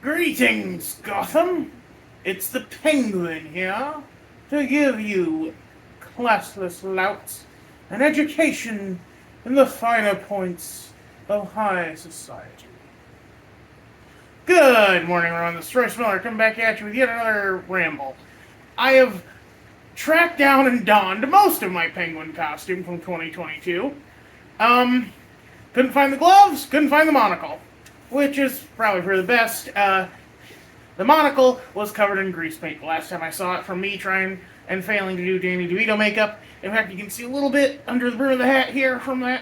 Greetings, Gotham. It's the Penguin here to give you, classless louts, an education in the finer points of high society. Good morning, everyone. This is Royce coming back at you with yet another ramble. I have tracked down and donned most of my Penguin costume from 2022. Couldn't find the gloves, couldn't find the monocle, which is probably for the best. The monocle was covered in grease paint the last time I saw it from me trying and failing to do Danny DeVito makeup. In fact, you can see a little bit under the brim of the hat here from that.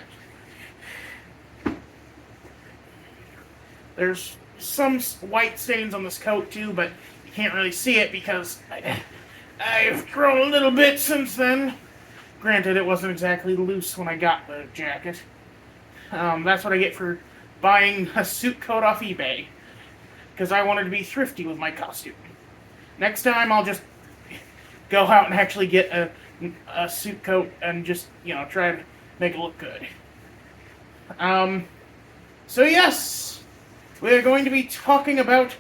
There's some white stains on this coat too, but you can't really see it because I've grown a little bit since then. Granted, it wasn't exactly loose when I got the jacket. That's what I get for buying a suit coat off eBay, because I wanted to be thrifty with my costume. Next time, I'll just go out and actually get a suit coat and just, try to make it look good. So yes, we are going to be talking about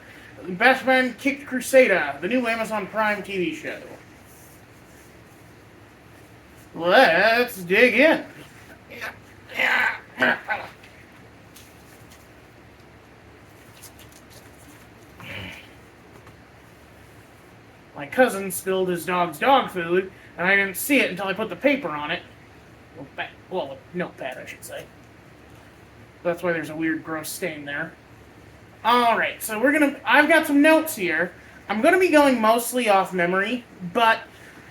Batman Kicked Crusader, the new Amazon Prime TV show. Let's dig in. My cousin spilled his dog's dog food, and I didn't see it until I put the paper on it. Well, notepad, I should say. That's why there's a weird, gross stain there. Alright, so I've got some notes here. I'm gonna be going mostly off memory, but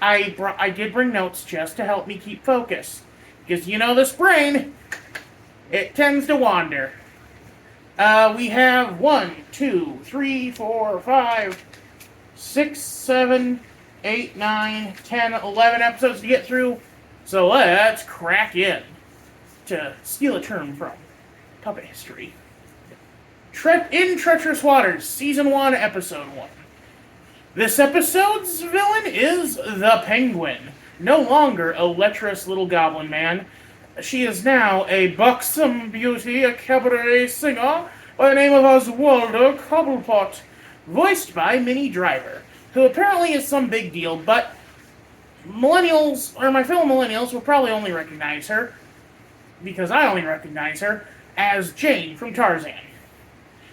I did bring notes just to help me keep focus. Because this brain, it tends to wander. We have 1, 2, 3, 4, 5, 6, 7, 8, 9, 10, 11 episodes to get through. So let's crack in, to steal a term from puppet history. In Treacherous Waters, Season 1, Episode 1. This episode's villain is the Penguin. No longer a lecherous little goblin man. She is now a buxom beauty, a cabaret singer by the name of Oswaldo Cobblepot, voiced by Minnie Driver, who apparently is some big deal, but millennials, or my fellow millennials, will probably only recognize her, because I only recognize her, as Jane from Tarzan.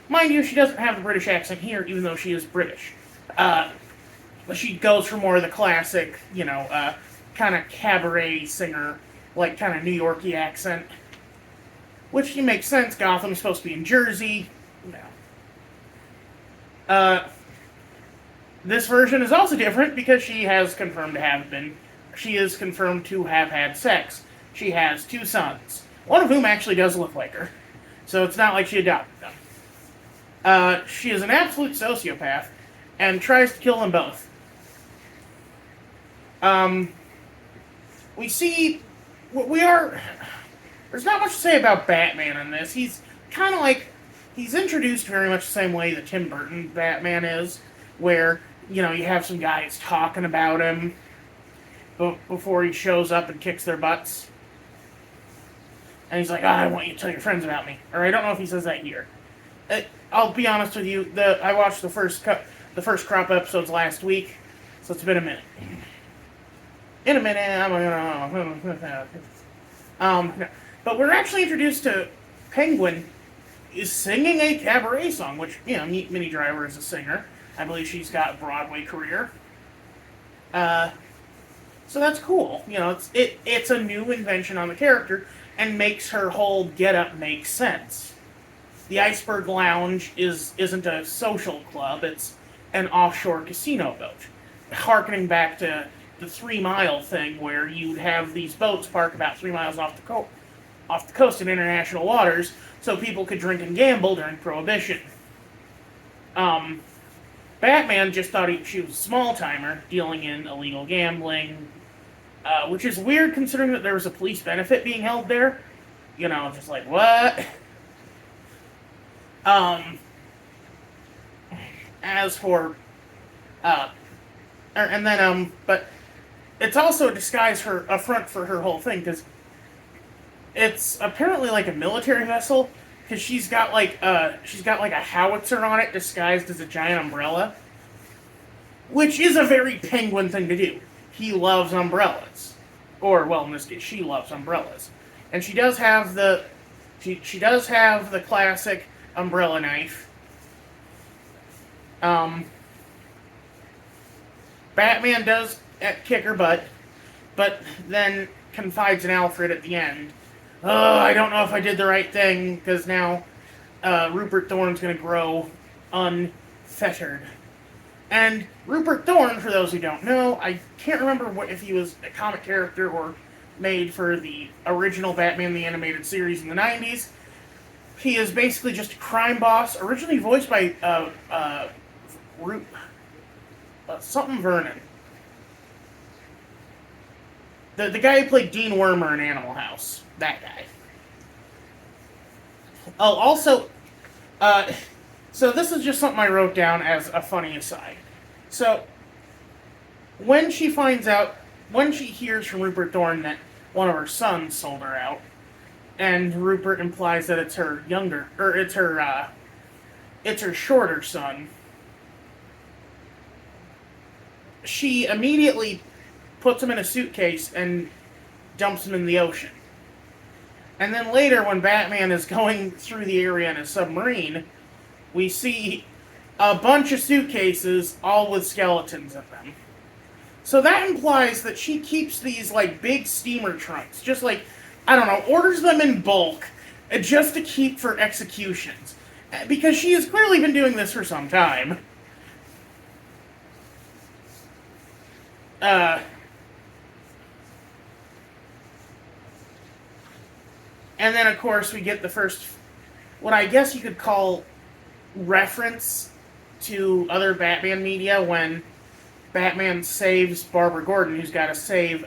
Mind you, she doesn't have the British accent here, even though she is British. But she goes for more of the classic, kind of cabaret singer, like kind of New York-y accent. Which makes sense, Gotham's supposed to be in Jersey. This version is also different because she is confirmed to have had sex. She has 2 sons, one of whom actually does look like her. So it's not like she adopted them. She is an absolute sociopath and tries to kill them both. There's not much to say about Batman in this. He's kind of like, he's introduced very much the same way that Tim Burton Batman is, where, you have some guys talking about him before he shows up and kicks their butts. And he's like, I want you to tell your friends about me. Or I don't know if he says that here. I'll be honest with you, I watched the first crop episodes last week, so it's been a minute. In a minute, but we're actually introduced to Penguin is singing a cabaret song, which, Minnie Driver is a singer. I believe she's got a Broadway career. So that's cool. It's a new invention on the character and makes her whole getup make sense. The Iceberg Lounge isn't a social club, it's an offshore casino boat. Harkening back to the 3 Mile thing, where you'd have these boats park about 3 miles off the coast in international waters, so people could drink and gamble during Prohibition. Batman just thought she was a small-timer, dealing in illegal gambling, which is weird considering that there was a police benefit being held there. Just like, what? As for, but it's also a disguise a front for her whole thing, because it's apparently like a military vessel because she's got like a howitzer on it disguised as a giant umbrella, which is a very Penguin thing to do. He loves umbrellas, or well, in this case, she loves umbrellas, and she does have the classic umbrella knife. Batman does kick her butt, but then confides in Alfred at the end. Oh, I don't know if I did the right thing, because now Rupert Thorne's going to grow unfettered. And Rupert Thorne, for those who don't know, I can't remember if he was a comic character or made for the original Batman the Animated Series in the 90s. He is basically just a crime boss, originally voiced by something Vernon. The guy who played Dean Wormer in Animal House. That guy. Oh, also, so this is just something I wrote down as a funny aside. So, when she hears from Rupert Thorne that one of her sons sold her out, and Rupert implies that it's her it's her shorter son, she immediately puts him in a suitcase and dumps him in the ocean. And then later, when Batman is going through the area in a submarine, we see a bunch of suitcases, all with skeletons in them. So that implies that she keeps these, like, big steamer trunks, just like, I don't know, orders them in bulk, just to keep for executions. Because she has clearly been doing this for some time. And then, of course, we get the first, what I guess you could call reference to other Batman media when Batman saves Barbara Gordon, who's got to save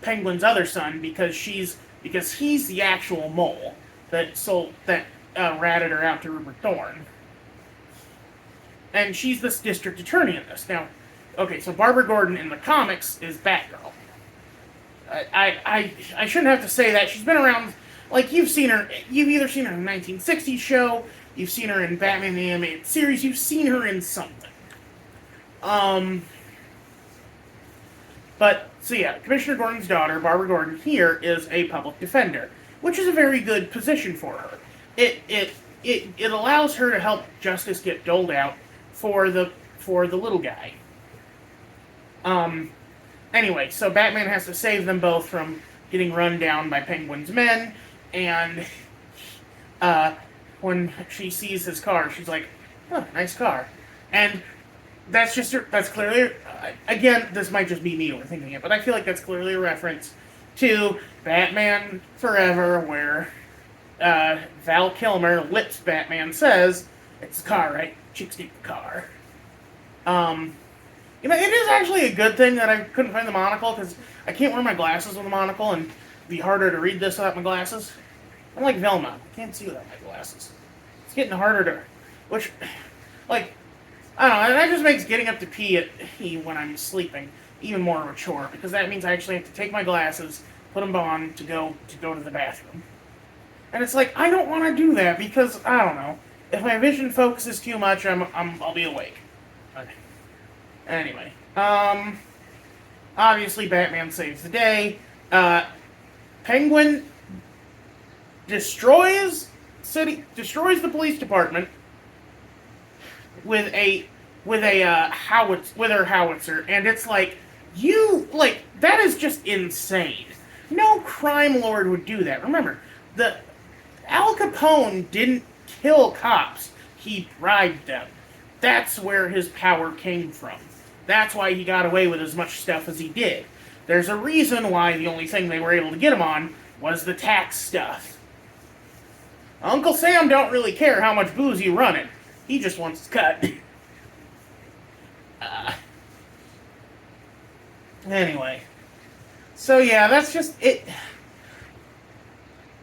Penguin's other son because he's the actual mole that ratted her out to Rupert Thorne, and she's this district attorney in this. Now, okay, so Barbara Gordon in the comics is Batgirl. I shouldn't have to say that. She's been around, like, you've either seen her in the 1960s show, you've seen her in Batman the Animated Series, you've seen her in something. But, so yeah, Commissioner Gordon's daughter, Barbara Gordon, here is a public defender, which is a very good position for her. It allows her to help justice get doled out for the little guy. Anyway, so Batman has to save them both from getting run down by Penguin's men, and when she sees his car, she's like, "Oh, nice car," and that's clearly, again, this might just be me overthinking it, but I feel like that's clearly a reference to Batman Forever, where Val Kilmer, Lips Batman, says, "It's the car, right? Chicks get the car." It is actually a good thing that I couldn't find the monocle, because I can't wear my glasses with a monocle, and it'd be harder to read this without my glasses. I'm like Velma. I can't see without my glasses. It's getting harder to... Which, like, I don't know, that just makes getting up to pee when I'm sleeping even more of a chore, because that means I actually have to take my glasses, put them on to go to the bathroom. And it's like, I don't want to do that, because, I don't know, if my vision focuses too much, I'll be awake. Okay. Anyway, obviously Batman saves the day. Penguin destroys the police department with her howitzer, and it's like, that is just insane. No crime lord would do that. Remember, Al Capone didn't kill cops, he bribed them. That's where his power came from. That's why he got away with as much stuff as he did. There's a reason why the only thing they were able to get him on was the tax stuff. Uncle Sam don't really care how much booze you run it. He just wants his cut. Anyway. So yeah, that's just it.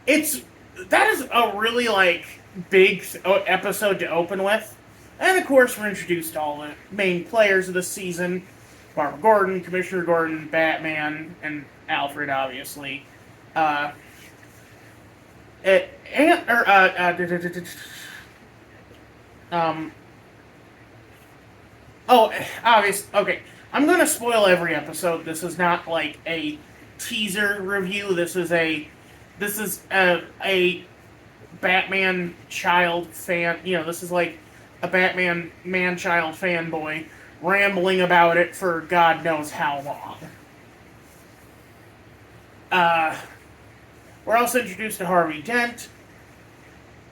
That is a really, big episode to open with. And, of course, we're introduced to all the main players of the season. Barbara Gordon, Commissioner Gordon, Batman, and Alfred, obviously. and or oh, obvious. Okay, I'm gonna spoil every episode. This is not like a teaser review. This is a Batman child fan. You know, this is like a Batman man-child fanboy rambling about it for God knows how long. We're also introduced to Harvey Dent.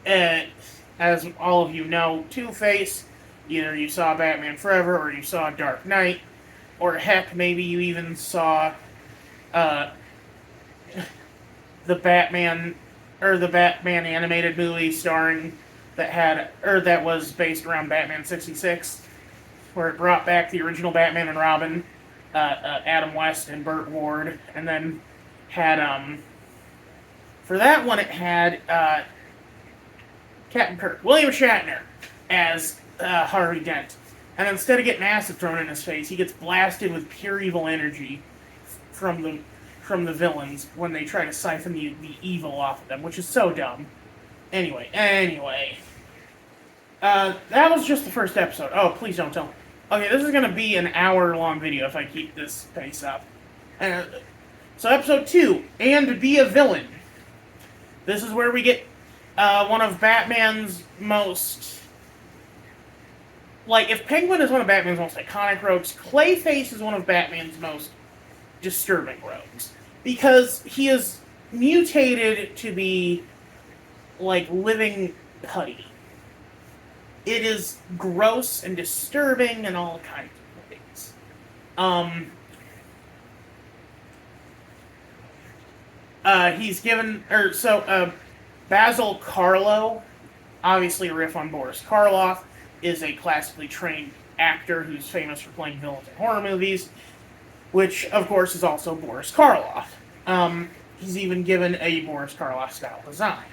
As all of you know, Two-Face. Either you saw Batman Forever, or you saw Dark Knight, or heck, maybe you even saw the Batman animated movie that was based around Batman 66, where it brought back the original Batman and Robin, Adam West and Burt Ward, and then had for that one it had Captain Kirk, William Shatner, as Harvey Dent. And instead of getting acid thrown in his face, he gets blasted with pure evil energy from the villains when they try to siphon the evil off of them, which is so dumb. Anyway. That was just the first episode. Oh, please don't tell me. Okay, this is going to be an hour-long video if I keep this pace up. So episode 2, And Be a Villain. This is where we get one of Batman's most... Like, if Penguin is one of Batman's most iconic rogues, Clayface is one of Batman's most disturbing rogues. Because he is mutated to be, like, living putty. It is gross and disturbing and all kinds of things. He's given... Basil Karlo, obviously a riff on Boris Karloff, is a classically trained actor who's famous for playing villains in horror movies, which, of course, is also Boris Karloff. He's even given a Boris Karloff style design.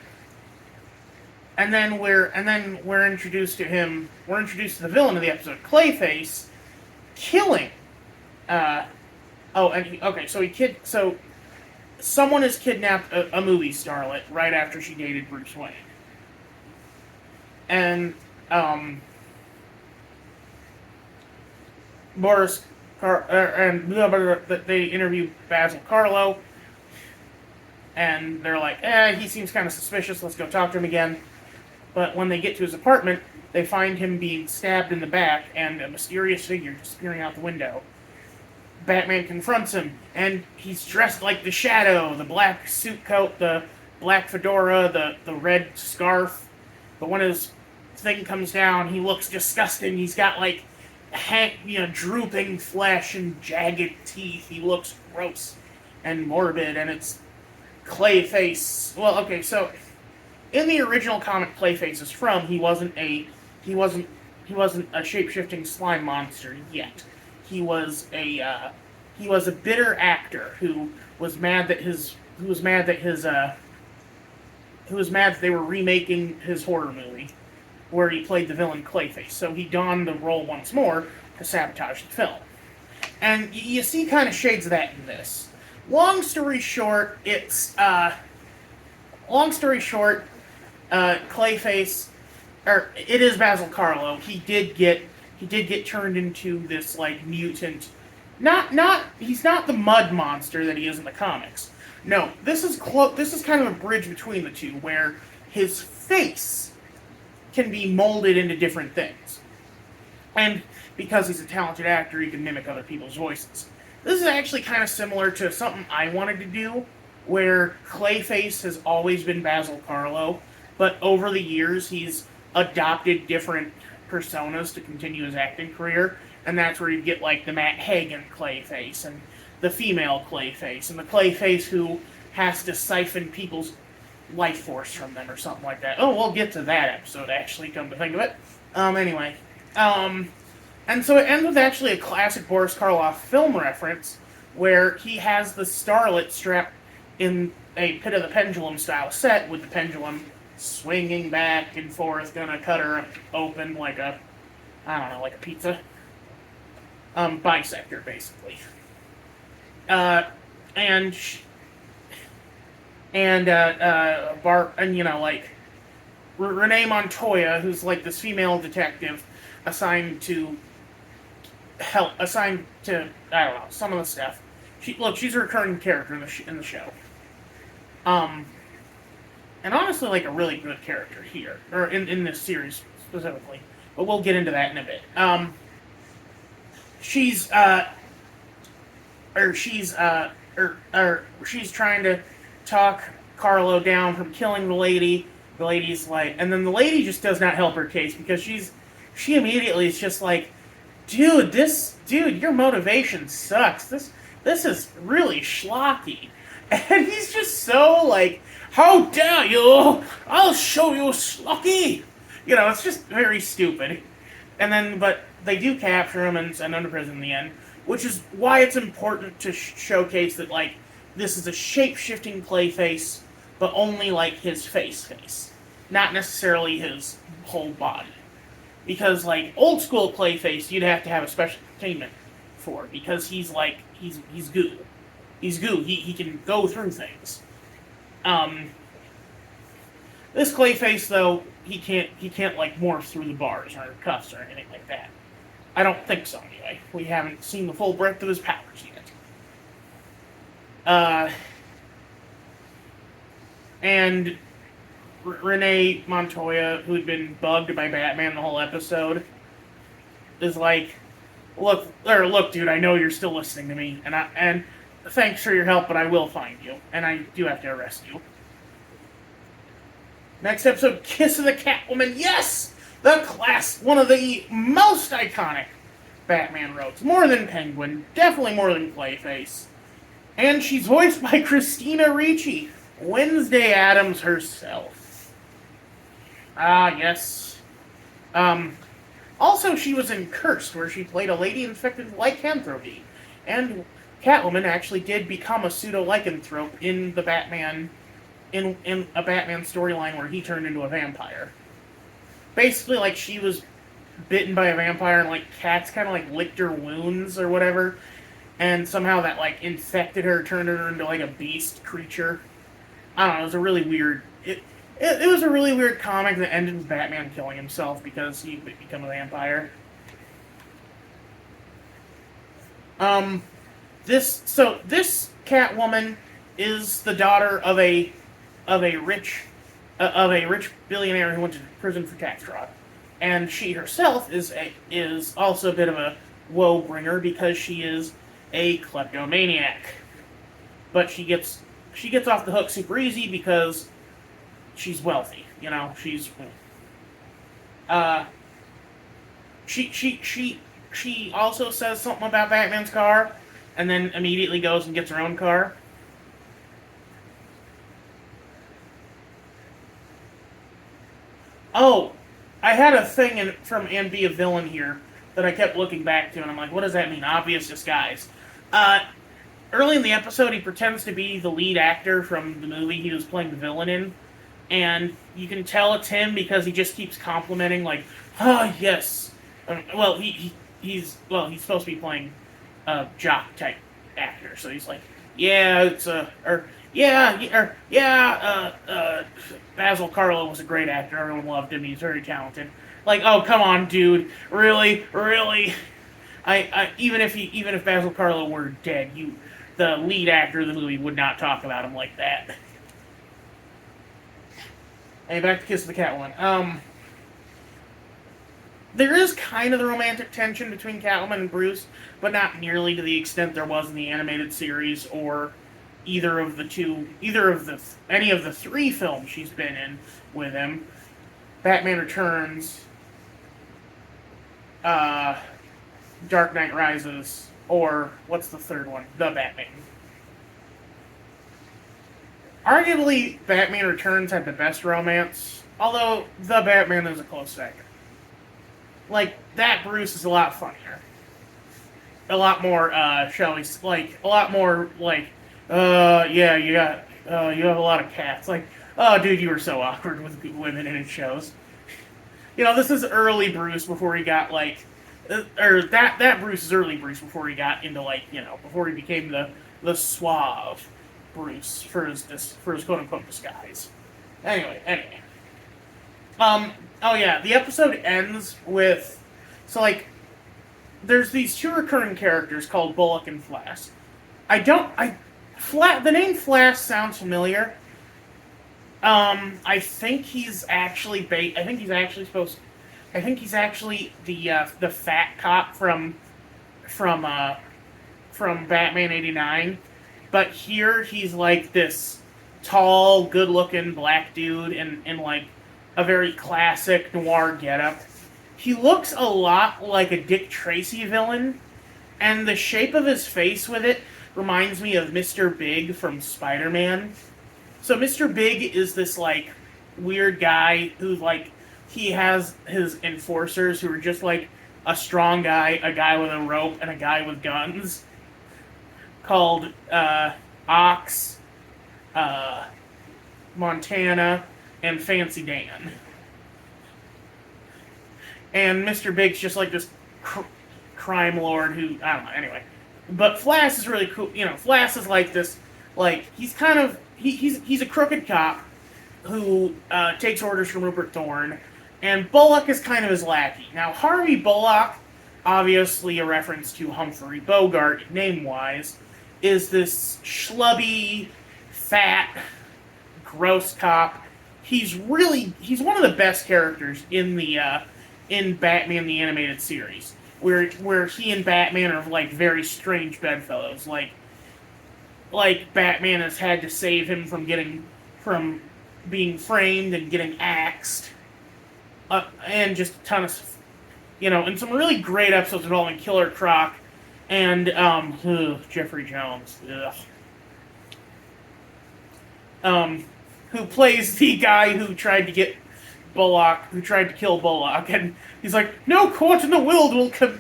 And then we're introduced to him. We're introduced to the villain of the episode, Clayface, killing. So someone has kidnapped a movie starlet right after she dated Bruce Wayne, and they interview Basil Karlo, and they're like, he seems kind of suspicious, let's go talk to him again. But when they get to his apartment, they find him being stabbed in the back, and a mysterious figure disappearing out the window. Batman confronts him, and he's dressed like the Shadow, the black suit coat, the black fedora, the red scarf. But when his thing comes down, he looks disgusting. He's got like drooping flesh and jagged teeth. He looks gross and morbid, and it's Clayface. Well, okay, so in the original comic Clayface is from, he wasn't a shape-shifting slime monster yet. He was a bitter actor who was mad that they were remaking his horror movie where he played the villain Clayface. So he donned the role once more to sabotage the film. And you see kind of shades of that in this. Long story short, Clayface, it is Basil Karlo. He did get turned into this like mutant. He's not the mud monster that he is in the comics. No, this is kind of a bridge between the two, where his face can be molded into different things. And because he's a talented actor, he can mimic other people's voices. This is actually kind of similar to something I wanted to do, where Clayface has always been Basil Karlo, but over the years he's adopted different personas to continue his acting career, and that's where you get like the Matt Hagen Clayface, and the female Clayface, and the Clayface who has to siphon people's life force from them or something like that. Oh, we'll get to that episode, actually, come to think of it. Anyway. And so it ends with actually a classic Boris Karloff film reference, where he has the starlet strapped in a Pit of the Pendulum style set, with the pendulum swinging back and forth, gonna cut her open like a pizza. Bisector, basically. And and like Renee Montoya, who's like this female detective assigned to I don't know, some of the stuff. She's a recurring character in the show. Um, and honestly, like a really good character here, or in this series specifically. But we'll get into that in a bit. She's or she's she's trying to talk Carlo down from killing the lady. The lady's like, and then the lady just does not help her case because she immediately is just like, dude, your motivation sucks. This is really schlocky, and he's just so like, how dare you? I'll show you, schlocky. It's just very stupid. And then, but they do capture him and send him to prison in the end, which is why it's important to showcase that like this is a shape-shifting Clayface, but only like his face, not necessarily his whole body. Because like old school Clayface, you'd have to have a special containment for because he's goo. He's goo. He can go through things. This Clayface though, he can't like morph through the bars or cuffs or anything like that. I don't think so anyway. We haven't seen the full breadth of his powers yet. And Renee Montoya, who'd been bugged by Batman the whole episode, is like, look, dude, I know you're still listening to me, and thanks for your help, but I will find you, and I do have to arrest you. Next episode, Kiss of the Catwoman. Yes, one of the most iconic Batman rogues, more than Penguin, definitely more than Clayface, and she's voiced by Christina Ricci, Wednesday Addams herself. Ah, yes. Also, she was in Cursed, where she played a lady infected with lycanthropy. And Catwoman actually did become a pseudo-lycanthrope in the Batman, in a Batman storyline where he turned into a vampire. Basically, like, she was bitten by a vampire and, like, cats kind of, like, licked her wounds or whatever. And somehow that, like, infected her, turned her into, like, a beast creature. I don't know, it was a really weird... It was a really weird comic that ended with Batman killing himself because he would become a vampire. This Catwoman is the daughter of a rich billionaire who went to prison for tax fraud, and she herself is also a bit of a woe bringer because she is a kleptomaniac. But she gets off the hook super easy because she's wealthy, she also says something about Batman's car, and then immediately goes and gets her own car. Oh, I had a thing from And Be a Villain here that I kept looking back to, and I'm like, what does that mean? Obvious disguise. Early in the episode, he pretends to be the lead actor from the movie he was playing the villain in. And you can tell it's him because he just keeps complimenting, like, yes. He's supposed to be playing a jock type actor, so he's like, Basil Carlo was a great actor. Everyone loved him. He's very talented. Like, oh, come on, dude, really? Even if Basil Carlo were dead, the lead actor of the movie would not talk about him like that. Hey, back to Kiss of the Catwoman. There is kind of the romantic tension between Catwoman and Bruce, but not nearly to the extent there was in the animated series or any of the three films she's been in with him. Batman Returns, Dark Knight Rises, or what's the third one? The Batman. Arguably, Batman Returns had the best romance, although The Batman is a close second. Like, that Bruce is a lot funnier. A lot more, you have a lot of cats. Like, oh, dude, you were so awkward with women in his shows. This is early Bruce before he got, that Bruce is early Bruce before he got into, before he became the suave Bruce for his quote unquote disguise. Anyway. Oh yeah, the episode ends with, so like, there's these two recurring characters called Bullock and Flass. The name Flass sounds familiar. I think he's actually the fat cop from Batman '89, but here he's like this tall, good-looking black dude in like a very classic noir getup. He looks a lot like a Dick Tracy villain, and the shape of his face with it reminds me of Mr. Big from Spider-Man. So Mr. Big is this like weird guy who like he has his enforcers who are just like a strong guy, a guy with a rope, and a guy with guns called Ox, Montana, and Fancy Dan. And Mr. Big's just like this crime lord who, I don't know, anyway. But Flass is really cool. You know, Flass is like this, like, he's kind of, he's a crooked cop who takes orders from Rupert Thorne, and Bullock is kind of his lackey. Now, Harvey Bullock, obviously a reference to Humphrey Bogart, name-wise, is this schlubby, fat, gross cop. He's one of the best characters in Batman the Animated Series, where he and Batman are like very strange bedfellows. Like Batman has had to save him from being framed and getting axed, and just a ton of, and some really great episodes involving Killer Croc and Jeffrey Jones. Who plays the guy who tried to kill Bullock, and he's like, no court in the world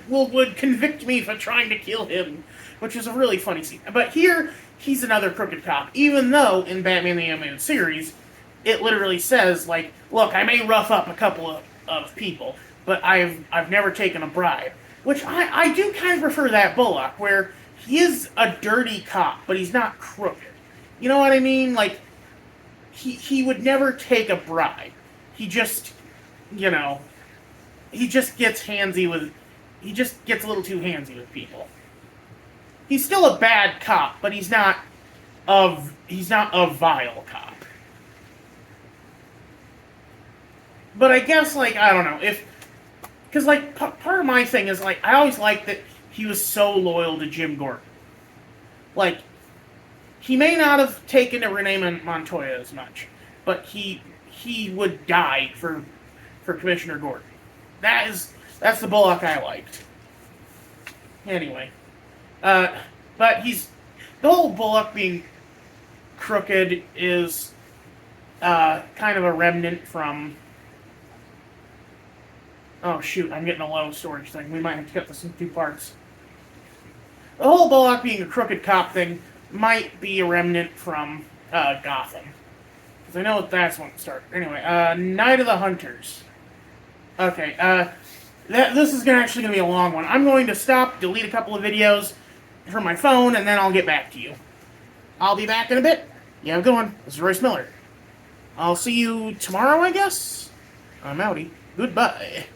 would convict me for trying to kill him, which is a really funny scene. But here, he's another crooked cop, even though in Batman the Animated Series, it literally says, like, look, I may rough up a couple of people, but I've never taken a bribe. Which I do kind of prefer that Bullock, where he is a dirty cop, but he's not crooked. You know what I mean? Like, he would never take a bribe. He just, he just gets a little too handsy with people. He's still a bad cop, but he's not a vile cop. But I guess, like, I don't know, because, like, part of my thing is, like, I always liked that he was so loyal to Jim Gordon. Like, he may not have taken to Renee Montoya as much, but he would die for Commissioner Gordon. That's the Bullock I liked. Anyway, but the whole Bullock being crooked is kind of a remnant from. Oh shoot! I'm getting a low storage thing. We might have to cut this in 2 parts. The whole Bullock being a crooked cop thing might be a remnant from Gotham. Because I know that's when it started. Anyway, Night of the Hunters. Okay, this is actually going to be a long one. I'm going to stop, delete a couple of videos from my phone, and then I'll get back to you. I'll be back in a bit. You have a good one. This is Royce Miller. I'll see you tomorrow, I guess? I'm outie. Goodbye.